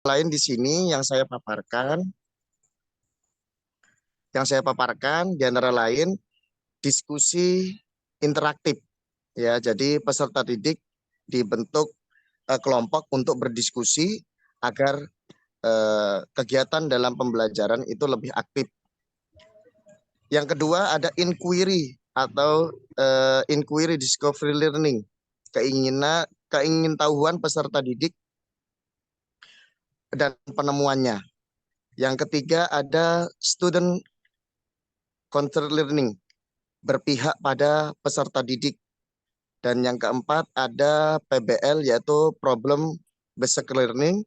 lain di sini yang saya paparkan di antara lain diskusi interaktif ya. Jadi peserta didik dibentuk kelompok untuk berdiskusi agar kegiatan dalam pembelajaran itu lebih aktif. Yang kedua ada inquiry atau inquiry discovery learning, keingintahuan peserta didik dan penemuannya. Yang ketiga ada student centered learning, berpihak pada peserta didik. Dan yang keempat ada PBL, yaitu problem based learning,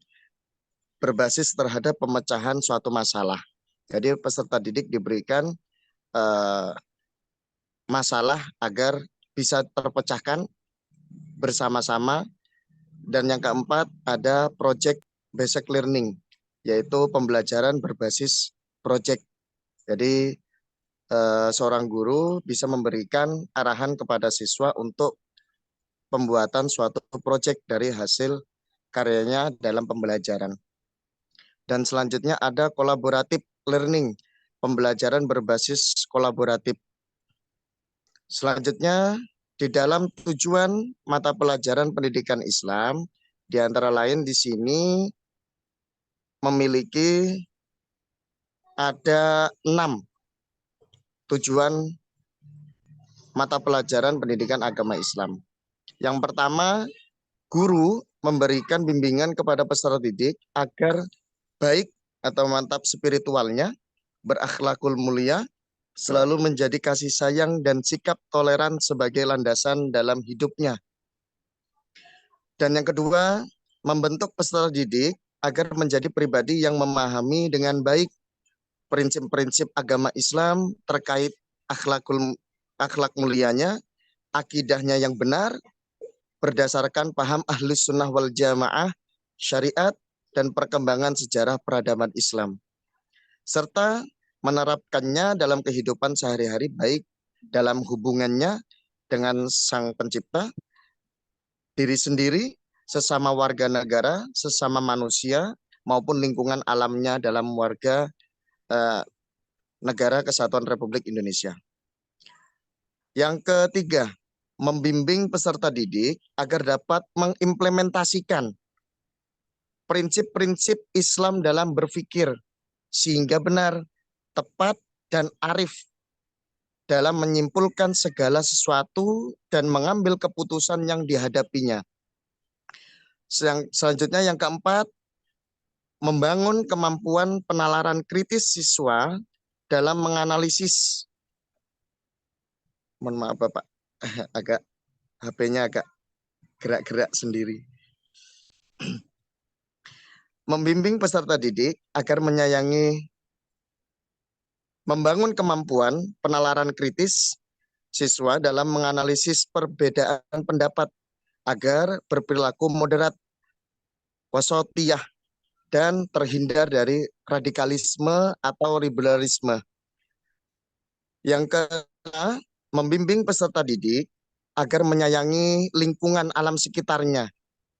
berbasis terhadap pemecahan suatu masalah. Jadi peserta didik diberikan masalah agar bisa terpecahkan bersama-sama. Dan yang keempat ada project based learning, yaitu pembelajaran berbasis project. Jadi seorang guru bisa memberikan arahan kepada siswa untuk pembuatan suatu project dari hasil karyanya dalam pembelajaran. Dan selanjutnya ada collaborative learning, pembelajaran berbasis kolaboratif. Selanjutnya, di dalam tujuan mata pelajaran pendidikan Islam, di antara lain di sini memiliki ada 6 tujuan mata pelajaran pendidikan agama Islam. Yang pertama, guru memberikan bimbingan kepada peserta didik agar baik atau mantap spiritualnya, berakhlakul mulia, selalu menjadi kasih sayang dan sikap toleran sebagai landasan dalam hidupnya. Dan yang kedua, membentuk peserta didik agar menjadi pribadi yang memahami dengan baik prinsip-prinsip agama Islam terkait akhlak mulianya, akidahnya yang benar, berdasarkan paham Ahlus Sunnah wal Jamaah, syariat, dan perkembangan sejarah peradaban Islam. Serta menerapkannya dalam kehidupan sehari-hari, baik dalam hubungannya dengan Sang Pencipta, diri sendiri, sesama warga negara, sesama manusia, maupun lingkungan alamnya dalam warga negara Kesatuan Republik Indonesia. Yang ketiga, membimbing peserta didik agar dapat mengimplementasikan prinsip-prinsip Islam dalam berpikir sehingga benar, tepat, dan arif dalam menyimpulkan segala sesuatu dan mengambil keputusan yang dihadapinya. Selanjutnya yang keempat, membangun kemampuan penalaran kritis siswa dalam menganalisis. Mohon maaf Bapak, agak HP-nya agak gerak-gerak sendiri. Membimbing peserta didik agar membangun kemampuan penalaran kritis siswa dalam menganalisis perbedaan pendapat agar berperilaku moderat, wasatiyah, dan terhindar dari radikalisme atau liberalisme. Yang kedua, membimbing peserta didik agar menyayangi lingkungan alam sekitarnya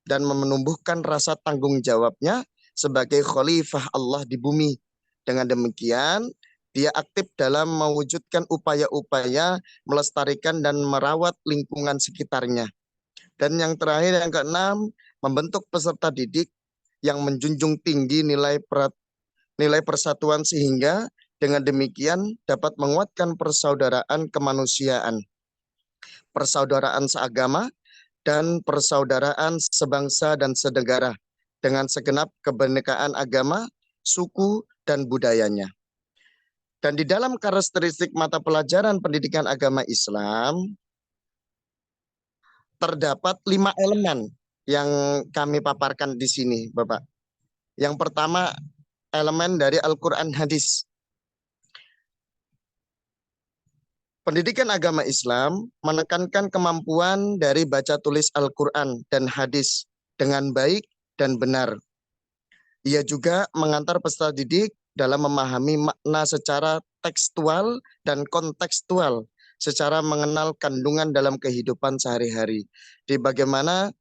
dan menumbuhkan rasa tanggung jawabnya sebagai khalifah Allah di bumi. Dengan demikian, dia aktif dalam mewujudkan upaya-upaya melestarikan dan merawat lingkungan sekitarnya. Dan yang terakhir, yang keenam, membentuk peserta didik yang menjunjung tinggi nilai persatuan sehingga dengan demikian dapat menguatkan persaudaraan kemanusiaan, persaudaraan seagama, dan persaudaraan sebangsa dan senegara dengan segenap kebinekaan agama, suku, dan budayanya. Dan di dalam karakteristik mata pelajaran pendidikan agama Islam, terdapat 5 elemen yang kami paparkan di sini, Bapak. Yang pertama, elemen dari Al-Quran hadis. Pendidikan agama Islam menekankan kemampuan dari baca tulis Al-Quran dan hadis dengan baik dan benar. Ia juga mengantar peserta didik dalam memahami makna secara tekstual dan kontekstual, secara mengenal kandungan dalam kehidupan sehari-hari. Di bagaimana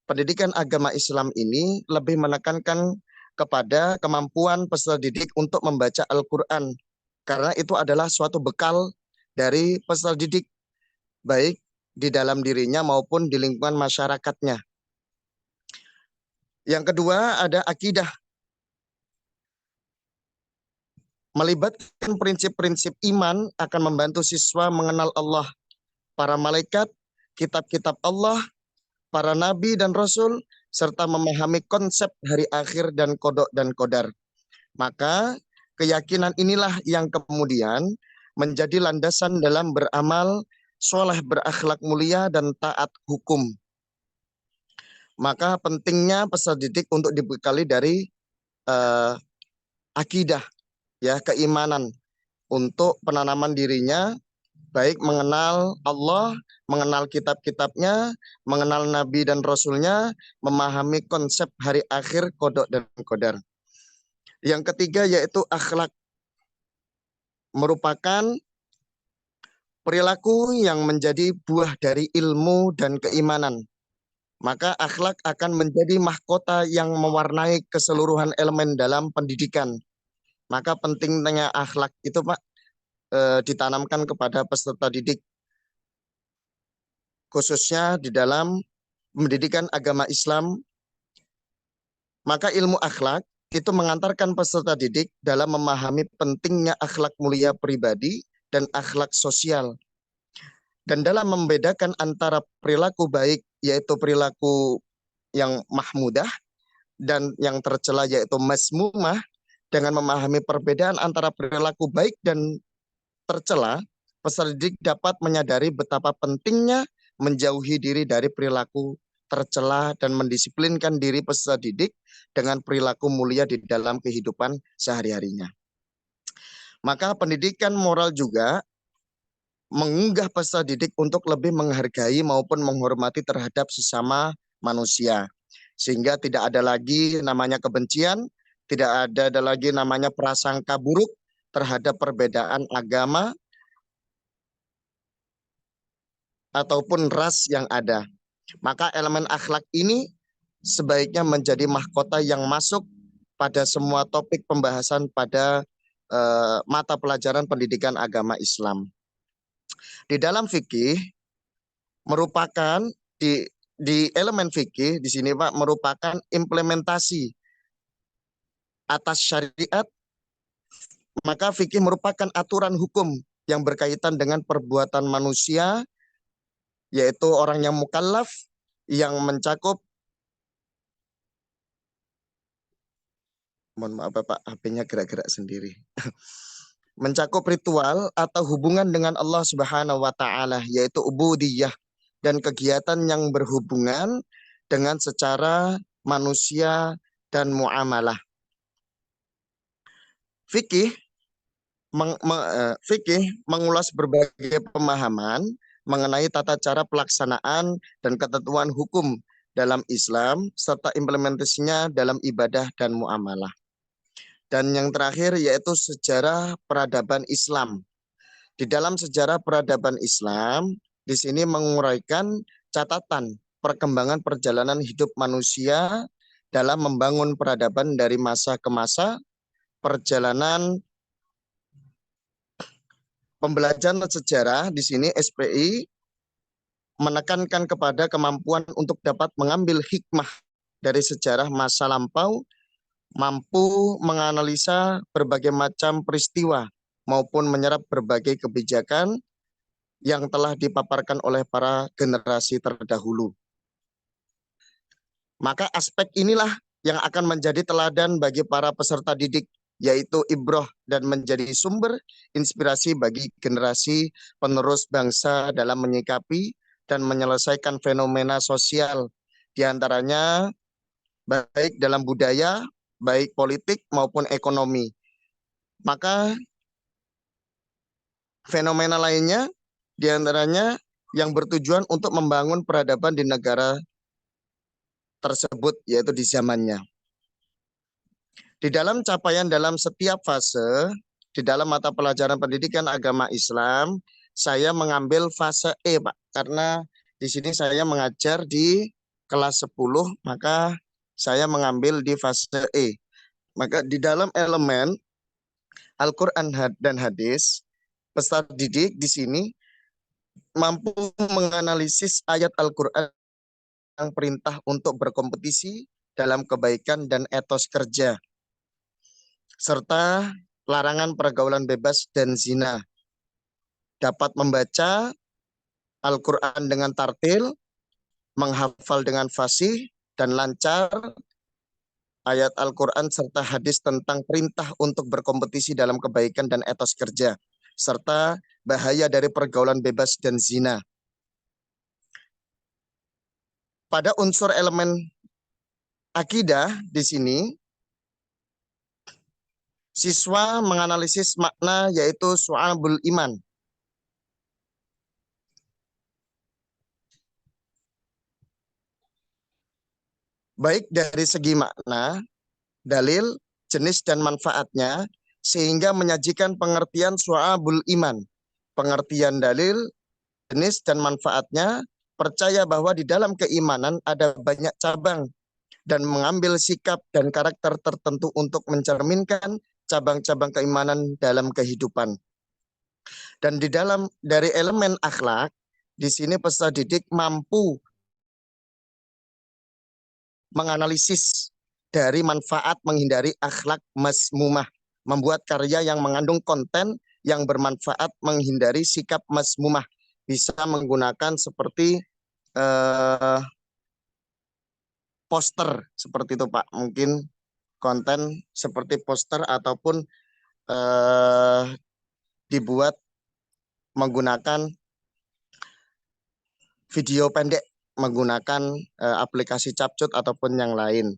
pendidikan agama Islam ini lebih menekankan kepada kemampuan peserta didik untuk membaca Al-Quran. Karena itu adalah suatu bekal dari peserta didik, baik di dalam dirinya maupun di lingkungan masyarakatnya. Yang kedua ada akidah. Melibatkan prinsip-prinsip iman akan membantu siswa mengenal Allah, para malaikat, kitab-kitab Allah, para nabi dan rasul, serta memahami konsep hari akhir dan kodok dan kodar. Maka keyakinan inilah yang kemudian menjadi landasan dalam beramal, soleh, berakhlak mulia, dan taat hukum. Maka pentingnya peserta didik untuk dibekali dari akidah, ya, keimanan untuk penanaman dirinya, baik mengenal Allah, mengenal kitab-kitabnya, mengenal nabi dan rasulnya, memahami konsep hari akhir, kodok dan kodar. Yang ketiga yaitu akhlak, merupakan perilaku yang menjadi buah dari ilmu dan keimanan. Maka akhlak akan menjadi mahkota yang mewarnai keseluruhan elemen dalam pendidikan. Maka pentingnya akhlak itu Pak ditanamkan kepada peserta didik, khususnya di dalam pendidikan agama Islam. Maka ilmu akhlak itu mengantarkan peserta didik dalam memahami pentingnya akhlak mulia pribadi dan akhlak sosial. Dan dalam membedakan antara perilaku baik, yaitu perilaku yang mahmudah, dan yang tercela yaitu masmumah, dengan memahami perbedaan antara perilaku baik dan tercela, peserta didik dapat menyadari betapa pentingnya menjauhi diri dari perilaku tercela dan mendisiplinkan diri peserta didik dengan perilaku mulia di dalam kehidupan sehari-harinya. Maka pendidikan moral juga mengunggah peserta didik untuk lebih menghargai maupun menghormati terhadap sesama manusia. Sehingga tidak ada lagi namanya kebencian, tidak ada lagi namanya prasangka buruk terhadap perbedaan agama ataupun ras yang ada. Maka elemen akhlak ini sebaiknya menjadi mahkota yang masuk pada semua topik pembahasan pada mata pelajaran pendidikan agama Islam. Di dalam fikih merupakan di elemen fikih di sini Pak merupakan implementasi atas syariat. Maka fikih merupakan aturan hukum yang berkaitan dengan perbuatan manusia, yaitu orang yang mukallaf, yang mencakup, mohon maaf Bapak, HP-nya gerak-gerak sendiri, mencakup ritual atau hubungan dengan Allah Subhanahu wa taala, yaitu ubudiyah, dan kegiatan yang berhubungan dengan secara manusia dan muamalah. Fikih mengulas berbagai pemahaman mengenai tata cara pelaksanaan dan ketentuan hukum dalam Islam serta implementasinya dalam ibadah dan muamalah. Dan yang terakhir yaitu sejarah peradaban Islam. Di dalam sejarah peradaban Islam, di sini menguraikan catatan perkembangan perjalanan hidup manusia dalam membangun peradaban dari masa ke masa, perjalanan pembelajaran sejarah di sini SPI menekankan kepada kemampuan untuk dapat mengambil hikmah dari sejarah masa lampau, mampu menganalisa berbagai macam peristiwa maupun menyerap berbagai kebijakan yang telah dipaparkan oleh para generasi terdahulu. Maka aspek inilah yang akan menjadi teladan bagi para peserta didik, yaitu ibroh dan menjadi sumber inspirasi bagi generasi penerus bangsa dalam menyikapi dan menyelesaikan fenomena sosial, diantaranya baik dalam budaya, baik politik maupun ekonomi. Maka fenomena lainnya diantaranya yang bertujuan untuk membangun peradaban di negara tersebut, yaitu di zamannya. Di dalam capaian dalam setiap fase, di dalam mata pelajaran pendidikan agama Islam, saya mengambil fase E, Pak. Karena di sini saya mengajar di kelas 10, maka saya mengambil di fase E. Maka di dalam elemen Al-Quran dan hadis, peserta didik di sini mampu menganalisis ayat Al-Quran yang perintah untuk berkompetisi dalam kebaikan dan etos kerja, serta larangan pergaulan bebas dan zina. Dapat membaca Al-Quran dengan tartil, menghafal dengan fasih, dan lancar ayat Al-Quran serta hadis tentang perintah untuk berkompetisi dalam kebaikan dan etos kerja, serta bahaya dari pergaulan bebas dan zina. Pada unsur elemen akidah di sini, siswa menganalisis makna yaitu su'abul iman. Baik dari segi makna, dalil, jenis, dan manfaatnya, sehingga menyajikan pengertian su'abul iman. Pengertian dalil, jenis, dan manfaatnya, percaya bahwa di dalam keimanan ada banyak cabang, dan mengambil sikap dan karakter tertentu untuk mencerminkan cabang-cabang keimanan dalam kehidupan. Dan di dalam dari elemen akhlak, di sini peserta didik mampu menganalisis dari manfaat menghindari akhlak mazmumah, membuat karya yang mengandung konten yang bermanfaat menghindari sikap mazmumah. Bisa menggunakan seperti poster seperti itu Pak, mungkin konten seperti poster ataupun dibuat menggunakan video pendek menggunakan aplikasi capcut ataupun yang lain.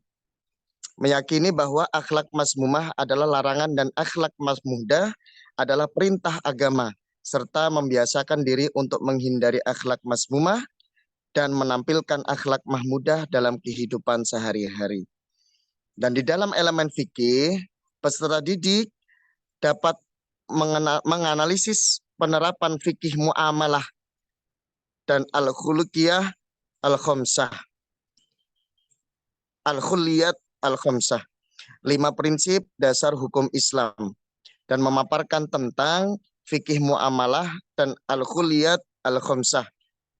Meyakini bahwa akhlak mazmumah adalah larangan dan akhlak mazmudah adalah perintah agama, serta membiasakan diri untuk menghindari akhlak mazmumah dan menampilkan akhlak mahmudah dalam kehidupan sehari-hari. Dan di dalam elemen fikih, peserta didik dapat menganalisis penerapan fikih muamalah dan al-khuluqiyah al-khamsah. Al-khuliyat al-khamsah. 5 prinsip dasar hukum Islam dan memaparkan tentang fikih muamalah dan al-khuliyat al-khamsah.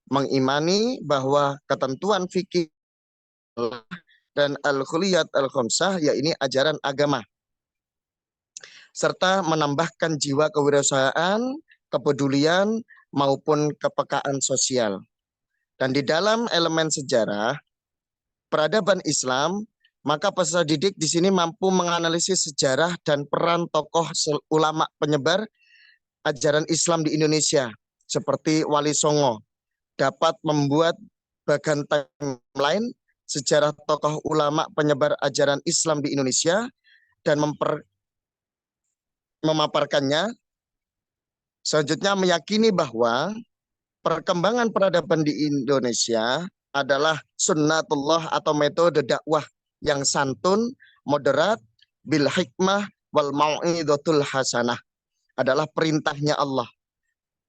Mengimani bahwa ketentuan fikih dan al-khuliyat al-khamsah ya ini ajaran agama, serta menambahkan jiwa kewirausahaan, kepedulian maupun kepekaan sosial. Dan di dalam elemen sejarah peradaban Islam, maka peserta didik di sini mampu menganalisis sejarah dan peran tokoh ulama penyebar ajaran Islam di Indonesia seperti Wali Songo, dapat membuat bagan timeline sejarah tokoh ulama penyebar ajaran Islam di Indonesia dan memaparkannya. Selanjutnya meyakini bahwa perkembangan peradaban di Indonesia adalah sunnatullah atau metode dakwah yang santun, moderat, bil hikmah wal mau'izatul hasanah, adalah perintahnya Allah.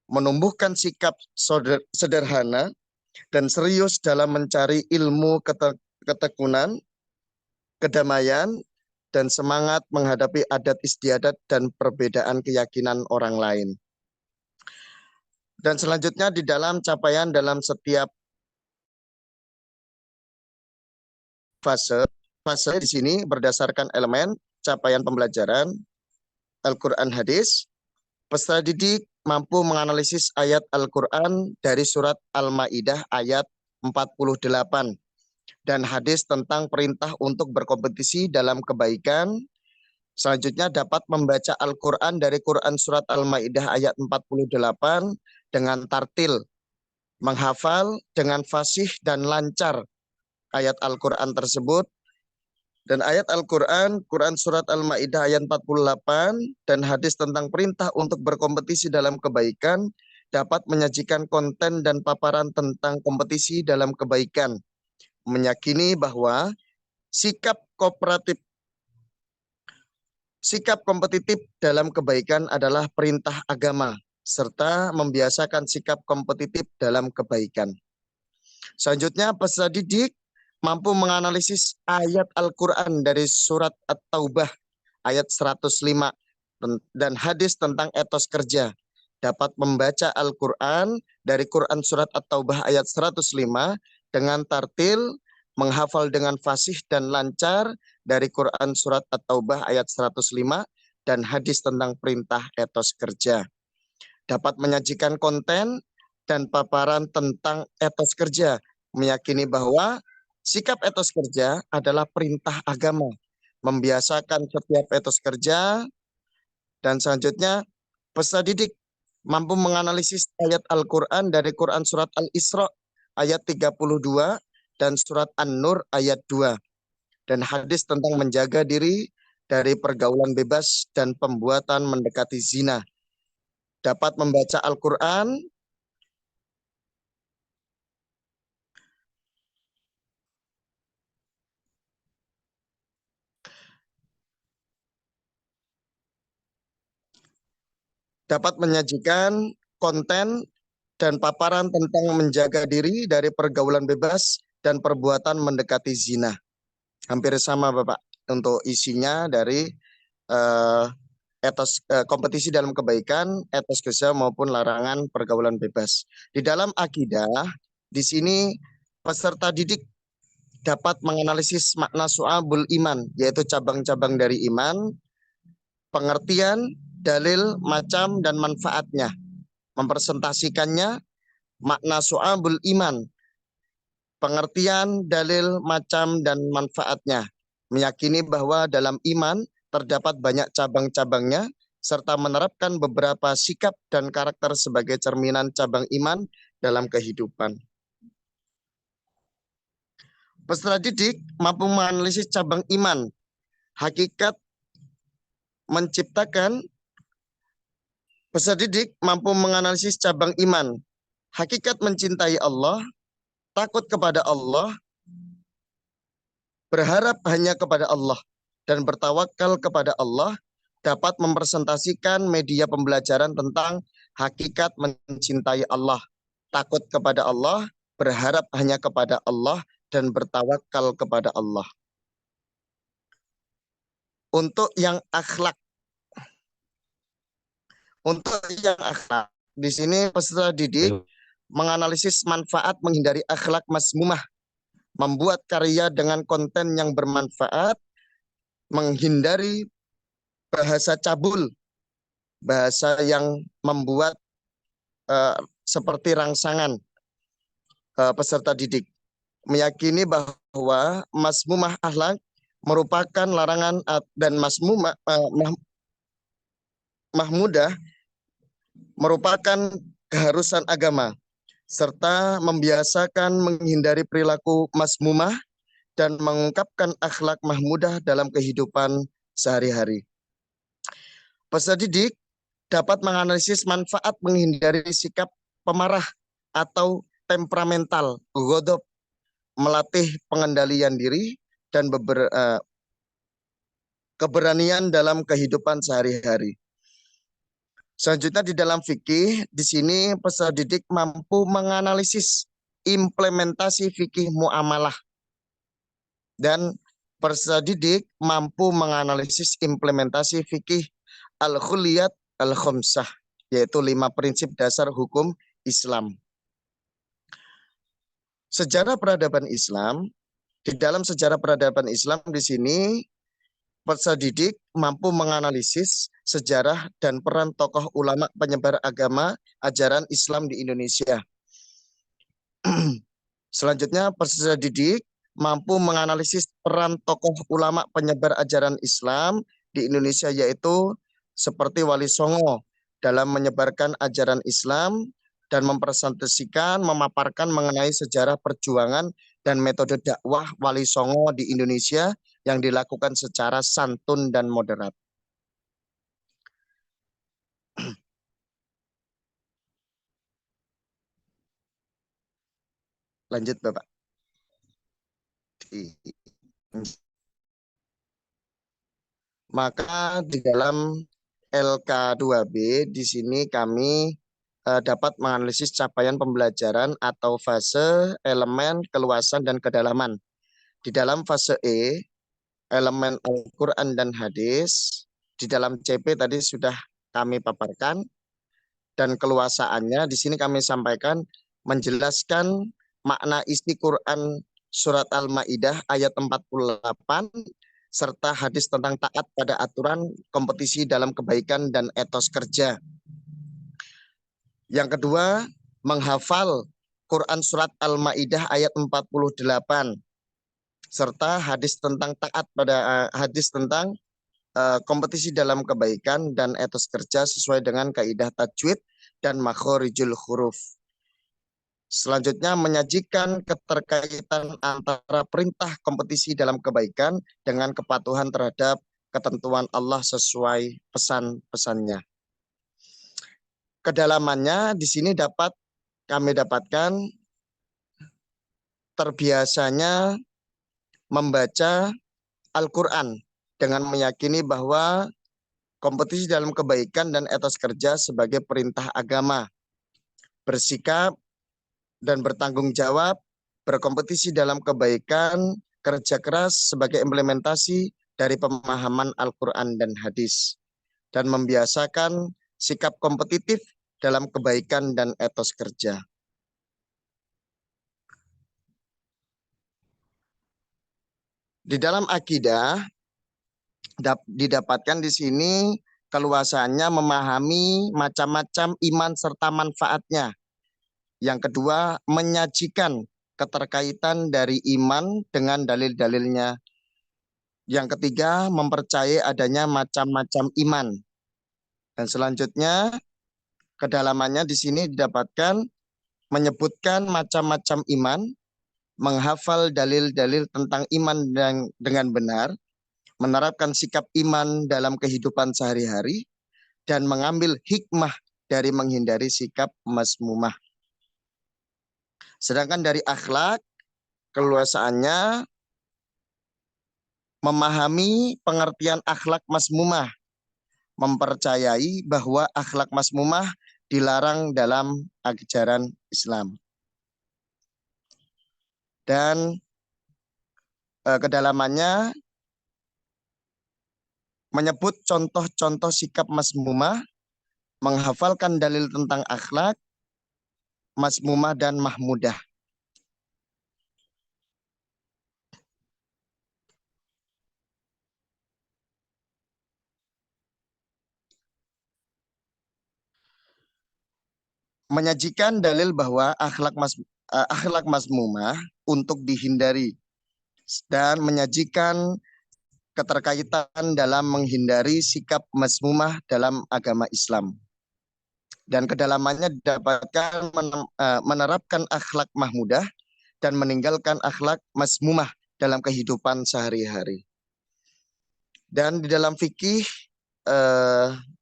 Menumbuhkan sikap sederhana dan serius dalam mencari ilmu ketekunan, kedamaian, dan semangat menghadapi adat istiadat dan perbedaan keyakinan orang lain. Dan selanjutnya di dalam capaian dalam setiap fase di sini berdasarkan elemen capaian pembelajaran Al-Quran hadis, peserta didik mampu menganalisis ayat Al-Quran dari surat Al-Ma'idah ayat 48 dan hadis tentang perintah untuk berkompetisi dalam kebaikan. Selanjutnya dapat membaca Al-Quran dari Quran surat Al-Ma'idah ayat 48 dengan tartil, menghafal dengan fasih dan lancar ayat Al-Quran tersebut. Dan ayat Al-Quran, Quran surat Al-Ma'idah ayat 48 dan hadis tentang perintah untuk berkompetisi dalam kebaikan dapat menyajikan konten dan paparan tentang kompetisi dalam kebaikan. Meyakini bahwa sikap kompetitif dalam kebaikan adalah perintah agama, serta membiasakan sikap kompetitif dalam kebaikan. Selanjutnya peserta didik mampu menganalisis ayat Al-Quran dari surat At-Taubah ayat 105 dan hadis tentang etos kerja. Dapat membaca Al-Quran dari Quran surat At-Taubah ayat 105 dengan tartil, menghafal dengan fasih dan lancar dari Quran surat At-Taubah ayat 105 dan hadis tentang perintah etos kerja. Dapat menyajikan konten dan paparan tentang etos kerja, meyakini bahwa sikap etos kerja adalah perintah agama, membiasakan setiap etos kerja, dan selanjutnya peserta didik mampu menganalisis ayat Al-Quran dari Quran surat Al-Isra ayat 32 dan surat An-Nur ayat 2 dan hadis tentang menjaga diri dari pergaulan bebas dan pembuatan mendekati zina. Dapat membaca Al-Quran, dapat menyajikan konten dan paparan tentang menjaga diri dari pergaulan bebas dan perbuatan mendekati zina. Hampir sama Bapak untuk isinya dari kompetisi dalam kebaikan, etos kerja maupun larangan pergaulan bebas. Di dalam akidah, di sini peserta didik dapat menganalisis makna su'abul iman, yaitu cabang-cabang dari iman, pengertian, dalil, macam, dan manfaatnya. Mempresentasikannya, makna su'abul iman, pengertian, dalil, macam, dan manfaatnya. Meyakini bahwa dalam iman terdapat banyak cabang-cabangnya, serta menerapkan beberapa sikap dan karakter sebagai cerminan cabang iman dalam kehidupan. Peserta didik mampu menganalisis cabang iman, hakikat menciptakan. Peserta didik mampu menganalisis cabang iman, hakikat mencintai Allah, takut kepada Allah, berharap hanya kepada Allah, dan bertawakal kepada Allah, dapat mempresentasikan media pembelajaran tentang hakikat mencintai Allah, takut kepada Allah, berharap hanya kepada Allah, dan bertawakal kepada Allah. Untuk yang akhlak, di sini peserta didik menganalisis manfaat menghindari akhlak mazmumah, membuat karya dengan konten yang bermanfaat, menghindari bahasa cabul, bahasa yang membuat seperti rangsangan peserta didik. Meyakini bahwa mazmumah akhlak merupakan larangan dan mahmudah merupakan keharusan agama, serta membiasakan menghindari perilaku mazmumah dan mengungkapkan akhlak mahmudah dalam kehidupan sehari-hari. Peserta didik dapat menganalisis manfaat menghindari sikap pemarah atau temperamental, ghadab, melatih pengendalian diri dan keberanian dalam kehidupan sehari-hari. Selanjutnya di dalam fikih, di sini peserta didik mampu menganalisis implementasi fikih muamalah dan peserta didik mampu menganalisis implementasi fikih al-khuliyat al-khomsah, yaitu 5 prinsip dasar hukum Islam. Sejarah peradaban Islam, di dalam sejarah peradaban Islam di sini peserta didik mampu menganalisis sejarah dan peran tokoh ulama penyebar agama ajaran Islam di Indonesia. Selanjutnya, peserta didik mampu menganalisis peran tokoh ulama penyebar ajaran Islam di Indonesia, yaitu seperti Wali Songo dalam menyebarkan ajaran Islam dan mempresentasikan, memaparkan mengenai sejarah perjuangan dan metode dakwah Wali Songo di Indonesia yang dilakukan secara santun dan moderat. Lanjut Bapak. Maka di dalam LK2B di sini kami dapat menganalisis capaian pembelajaran atau fase, elemen, keluasan, dan kedalaman. Di dalam fase E, elemen Al-Quran dan hadis, di dalam CP tadi sudah kami paparkan, dan keluasaannya di sini kami sampaikan menjelaskan makna isi Quran surat Al-Maidah ayat 48 serta hadis tentang taat pada aturan kompetisi dalam kebaikan dan etos kerja. Yang kedua, menghafal Quran surat Al-Maidah ayat 48 serta hadis tentang taat pada hadis tentang kompetisi dalam kebaikan dan etos kerja sesuai dengan kaidah tajwid dan makhorijul huruf. Selanjutnya menyajikan keterkaitan antara perintah kompetisi dalam kebaikan dengan kepatuhan terhadap ketentuan Allah sesuai pesan-pesannya. Kedalamannya di sini dapat kami dapatkan terbiasanya membaca Al-Quran dengan meyakini bahwa kompetisi dalam kebaikan dan etos kerja sebagai perintah agama, bersikap dan bertanggung jawab, berkompetisi dalam kebaikan, kerja keras sebagai implementasi dari pemahaman Al-Quran dan hadis, dan membiasakan sikap kompetitif dalam kebaikan dan etos kerja. Di dalam akidah didapatkan di sini keluasannya memahami macam-macam iman serta manfaatnya. Yang kedua, menyajikan keterkaitan dari iman dengan dalil-dalilnya. Yang ketiga, mempercayai adanya macam-macam iman. Dan selanjutnya, kedalamannya di sini didapatkan menyebutkan macam-macam iman, menghafal dalil-dalil tentang iman dengan benar, menerapkan sikap iman dalam kehidupan sehari-hari, dan mengambil hikmah dari menghindari sikap mazmumah. Sedangkan dari akhlak, keluasaannya memahami pengertian akhlak mazmumah, mempercayai bahwa akhlak mazmumah dilarang dalam ajaran Islam. Dan kedalamannya menyebut contoh-contoh sikap mazmumah, menghafalkan dalil tentang akhlak, mazmumah dan mahmudah. Menyajikan dalil bahwa akhlak mazmumah untuk dihindari dan menyajikan keterkaitan dalam menghindari sikap mazmumah dalam agama Islam. Dan kedalamannya didapatkan menerapkan akhlak mahmudah dan meninggalkan akhlak mazmumah dalam kehidupan sehari-hari. Dan di dalam fikih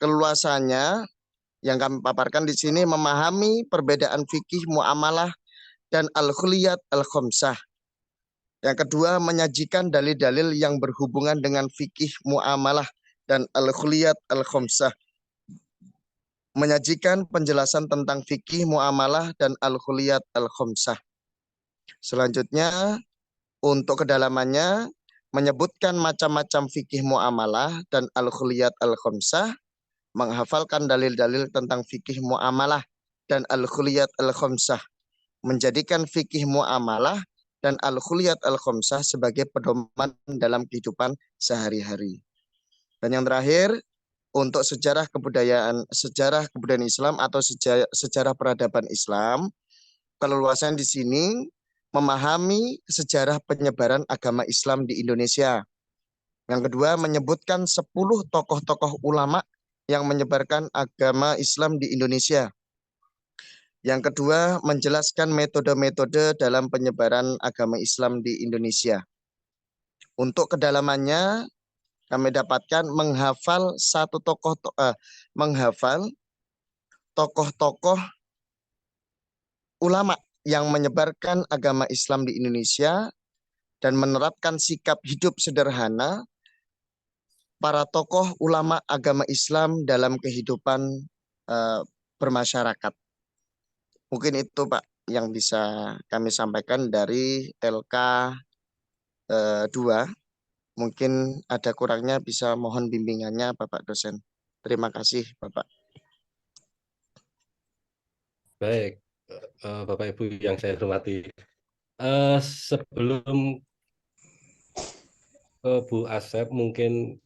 keluasannya yang kami paparkan di sini memahami perbedaan fikih muamalah dan al-khuliyat al-khamsah. Yang kedua, menyajikan dalil-dalil yang berhubungan dengan fikih muamalah dan al-khuliyat al-khamsah. Menyajikan penjelasan tentang fikih muamalah dan al-khuliyat al-khamsah. Selanjutnya, untuk kedalamannya, menyebutkan macam-macam fikih muamalah dan al-khuliyat al-khamsah, menghafalkan dalil-dalil tentang fikih muamalah dan al-khuliyat al-khamsah, menjadikan fikih muamalah dan al-khuliyat al-khamsah sebagai pedoman dalam kehidupan sehari-hari. Dan yang terakhir, untuk sejarah kebudayaan Islam atau sejarah peradaban Islam, keleluasan di sini memahami sejarah penyebaran agama Islam di Indonesia. Yang kedua, menyebutkan 10 tokoh-tokoh ulama yang menyebarkan agama Islam di Indonesia. Yang kedua, menjelaskan metode-metode dalam penyebaran agama Islam di Indonesia. Untuk kedalamannya, kami dapatkan menghafal tokoh-tokoh ulama yang menyebarkan agama Islam di Indonesia dan menerapkan sikap hidup sederhana para tokoh ulama agama Islam dalam kehidupan bermasyarakat. Mungkin itu Pak yang bisa kami sampaikan dari LK 2. Mungkin ada kurangnya bisa mohon bimbingannya Bapak dosen. Terima kasih Bapak. Baik, Bapak Ibu yang saya hormati. Sebelum ke Bu Asep, mungkin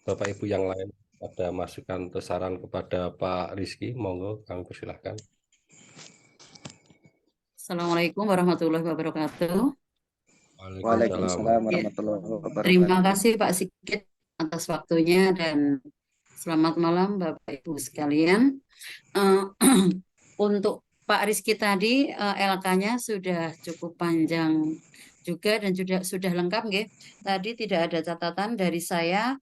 Bapak Ibu yang lain ada masukan atau saran kepada Pak Rizky, monggo kami persilahkan. Assalamualaikum warahmatullahi wabarakatuh. Waalaikumsalam. Waalaikumsalam Ya, warahmatullahi terima wabarakatuh. kasih Pak Sigit atas waktunya dan selamat malam Bapak Ibu sekalian. Eh, untuk Pak Rizky tadi LK-nya sudah cukup panjang juga dan sudah lengkap, nggih. Tadi tidak ada catatan dari saya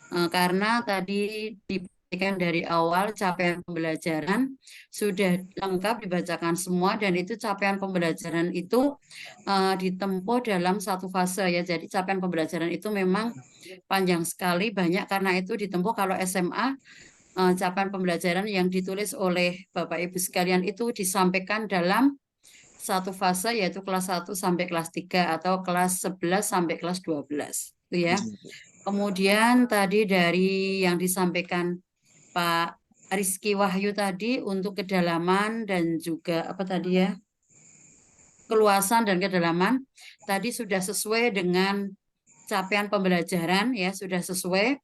karena tadi diberikan dari awal capaian pembelajaran sudah lengkap dibacakan semua dan itu capaian pembelajaran itu ditempuh dalam satu fase ya. Jadi capaian pembelajaran itu memang panjang sekali, banyak karena itu ditempuh kalau SMA capaian pembelajaran yang ditulis oleh Bapak Ibu sekalian itu disampaikan dalam satu fase yaitu kelas 1 sampai kelas 3 atau kelas 11 sampai kelas 12 itu ya. Kemudian tadi dari yang disampaikan Pak Rizky Wahyu tadi untuk kedalaman dan juga apa tadi ya, keluasan dan kedalaman tadi sudah sesuai dengan capaian pembelajaran ya, sudah sesuai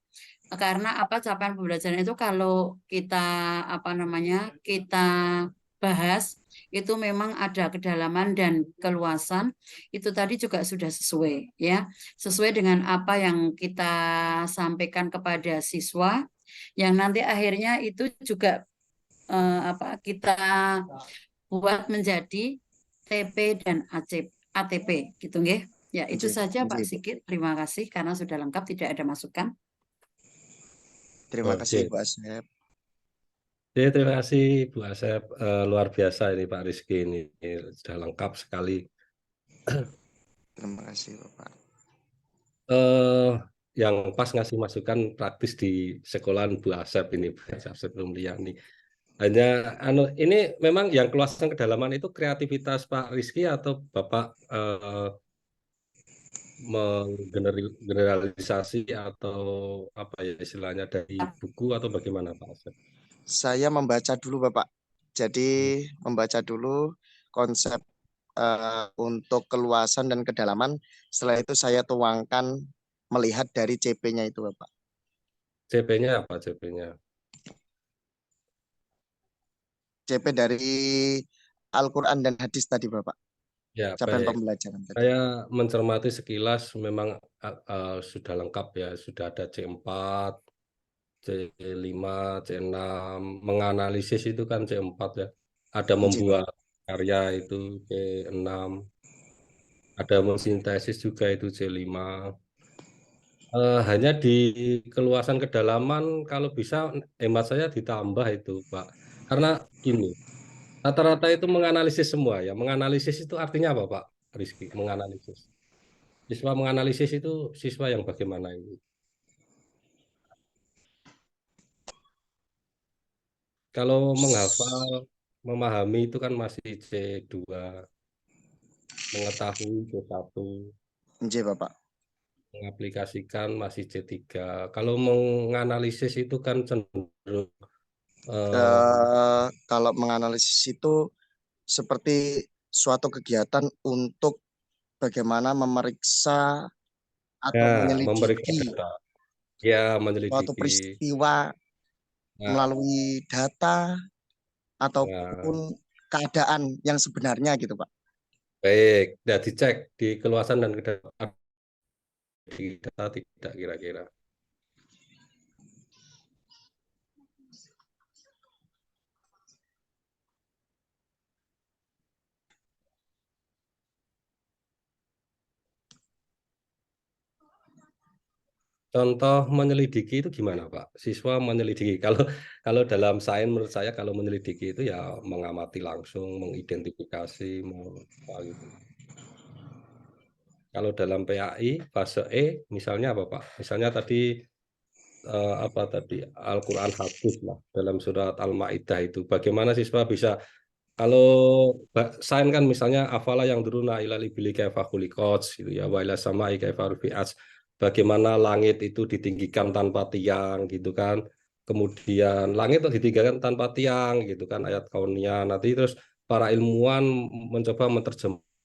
karena apa, capaian pembelajaran itu kalau kita apa namanya kita bahas itu memang ada kedalaman dan keluasan, itu tadi juga sudah sesuai ya, sesuai dengan apa yang kita sampaikan kepada siswa yang nanti akhirnya itu juga apa kita buat menjadi TP dan ATP gitu nggih. Ya, itu saja Pak Sigit. Terima kasih karena sudah lengkap, tidak ada masukan. Terima kasih Oke. Bu Asep. Oke, terima kasih Bu Asep. Luar biasa ini Pak Rizky ini sudah lengkap sekali. Terima kasih Bapak. Yang pas ngasih masukan praktis di sekolahan Bu Asep ini, Bu Asep Rumliani. Hanya ini memang yang keluasan kedalaman itu kreativitas Pak Rizky atau Bapak menggeneralisasi atau apa ya istilahnya dari buku atau bagaimana Pak Asep? Saya membaca dulu Bapak. Jadi membaca dulu konsep untuk keluasan dan kedalaman. Setelah itu saya tuangkan melihat dari CP-nya itu Bapak. CP-nya apa CP-nya? CP dari Al-Quran dan hadis tadi Bapak. Ya, Capaian baik. pembelajaran tadi. Saya mencermati sekilas memang sudah lengkap ya, sudah ada C4, C5, C6, menganalisis itu kan C4 ya. Ada membuat karya itu C6, ada mensintesis juga itu C5. Hanya di keluasan kedalaman kalau bisa hemat saya ditambah itu Pak. Karena gini, rata-rata itu menganalisis semua ya. Menganalisis itu artinya apa Pak Rizky? Menganalisis. Siswa menganalisis itu siswa yang bagaimana ini? Kalau menghafal, memahami itu kan masih C2, mengetahui C1, Bapak. mengaplikasikan masih C3. Kalau menganalisis itu kan cenderung Kalau menganalisis itu seperti suatu kegiatan untuk bagaimana memeriksa atau memeriksa menyelidiki data. Ya, suatu menyelidiki. peristiwa Nah, melalui data ataupun keadaan yang sebenarnya gitu Pak. baik, sudah dicek di keluasan dan kedalaman di data tidak kira-kira. Contoh menyelidiki itu gimana, Pak? Siswa menyelidiki. Kalau dalam sains menurut saya kalau menyelidiki itu ya mengamati langsung, mengidentifikasi, gitu. Kalau dalam PAI fase E misalnya apa, Pak? Misalnya tadi Al-Quran hadis lah dalam surat Al-Maidah itu. Bagaimana siswa bisa Kalau sains kan misalnya afala yang duruna ilal ibili kaifa khuliqat gitu ya, wa ila samai kaifa rufi'at. Bagaimana langit itu ditinggikan tanpa tiang gitu kan. Kemudian langit itu ditinggikan tanpa tiang gitu kan, ayat kauniyah. Nanti terus para ilmuwan mencoba menerjemahkan